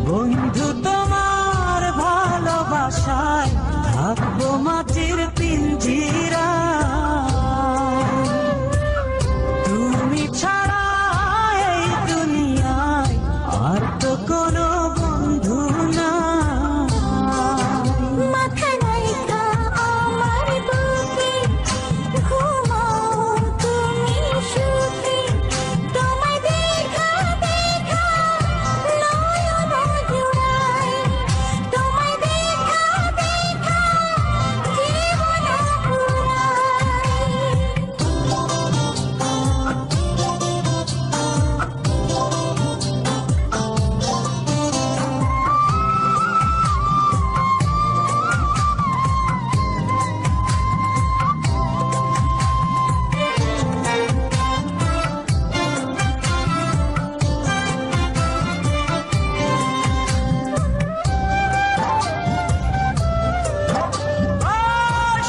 বন্ধু তোমার ভালোবাসায় থাকবো মাটির পিঞ্জিরা, তুমি ছাড়া এই দুনিয়ায় আর তো কোনো বন্ধু না। মাথা রাইখা আমার বুকে ঘুমাও তুমি সুখে, তোমায় দেখা দেখা নয়ন জুড়ায়, তোমায় দেখা দেখা জীবন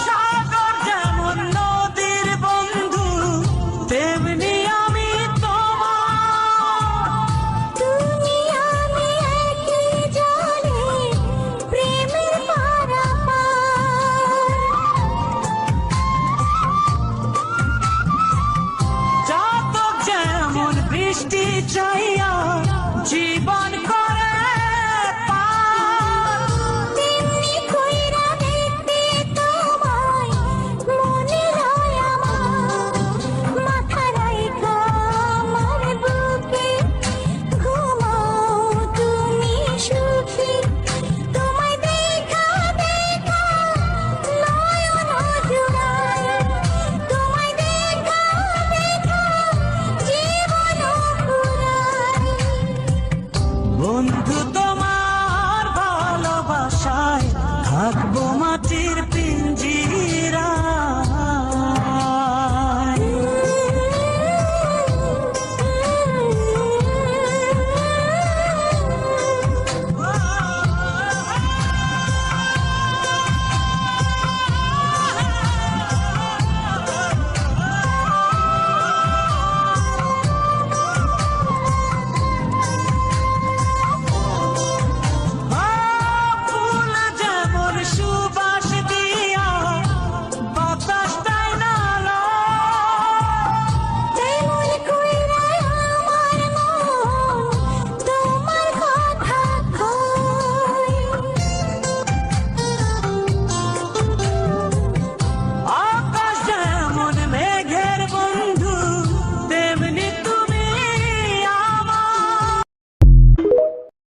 সাগর যেমন নদীর বন্ধু, তেমনি আমি তোমার। তুমি আমি একই জলে প্রেমের পারাপার। চাতক যেমন বৃষ্টি চাইয়া জীবন করে পার, তেমনি কইরা দেখতে তোমায় মনে হয় আমার। মাথা রাইখা আমার বুকে ঘুমাও তুমি সুখে, তোমায় দেখা দেখা নয়ন জুড়ায়, তোমায় দেখা দেখা জীবন ফুরায়। বন্ধু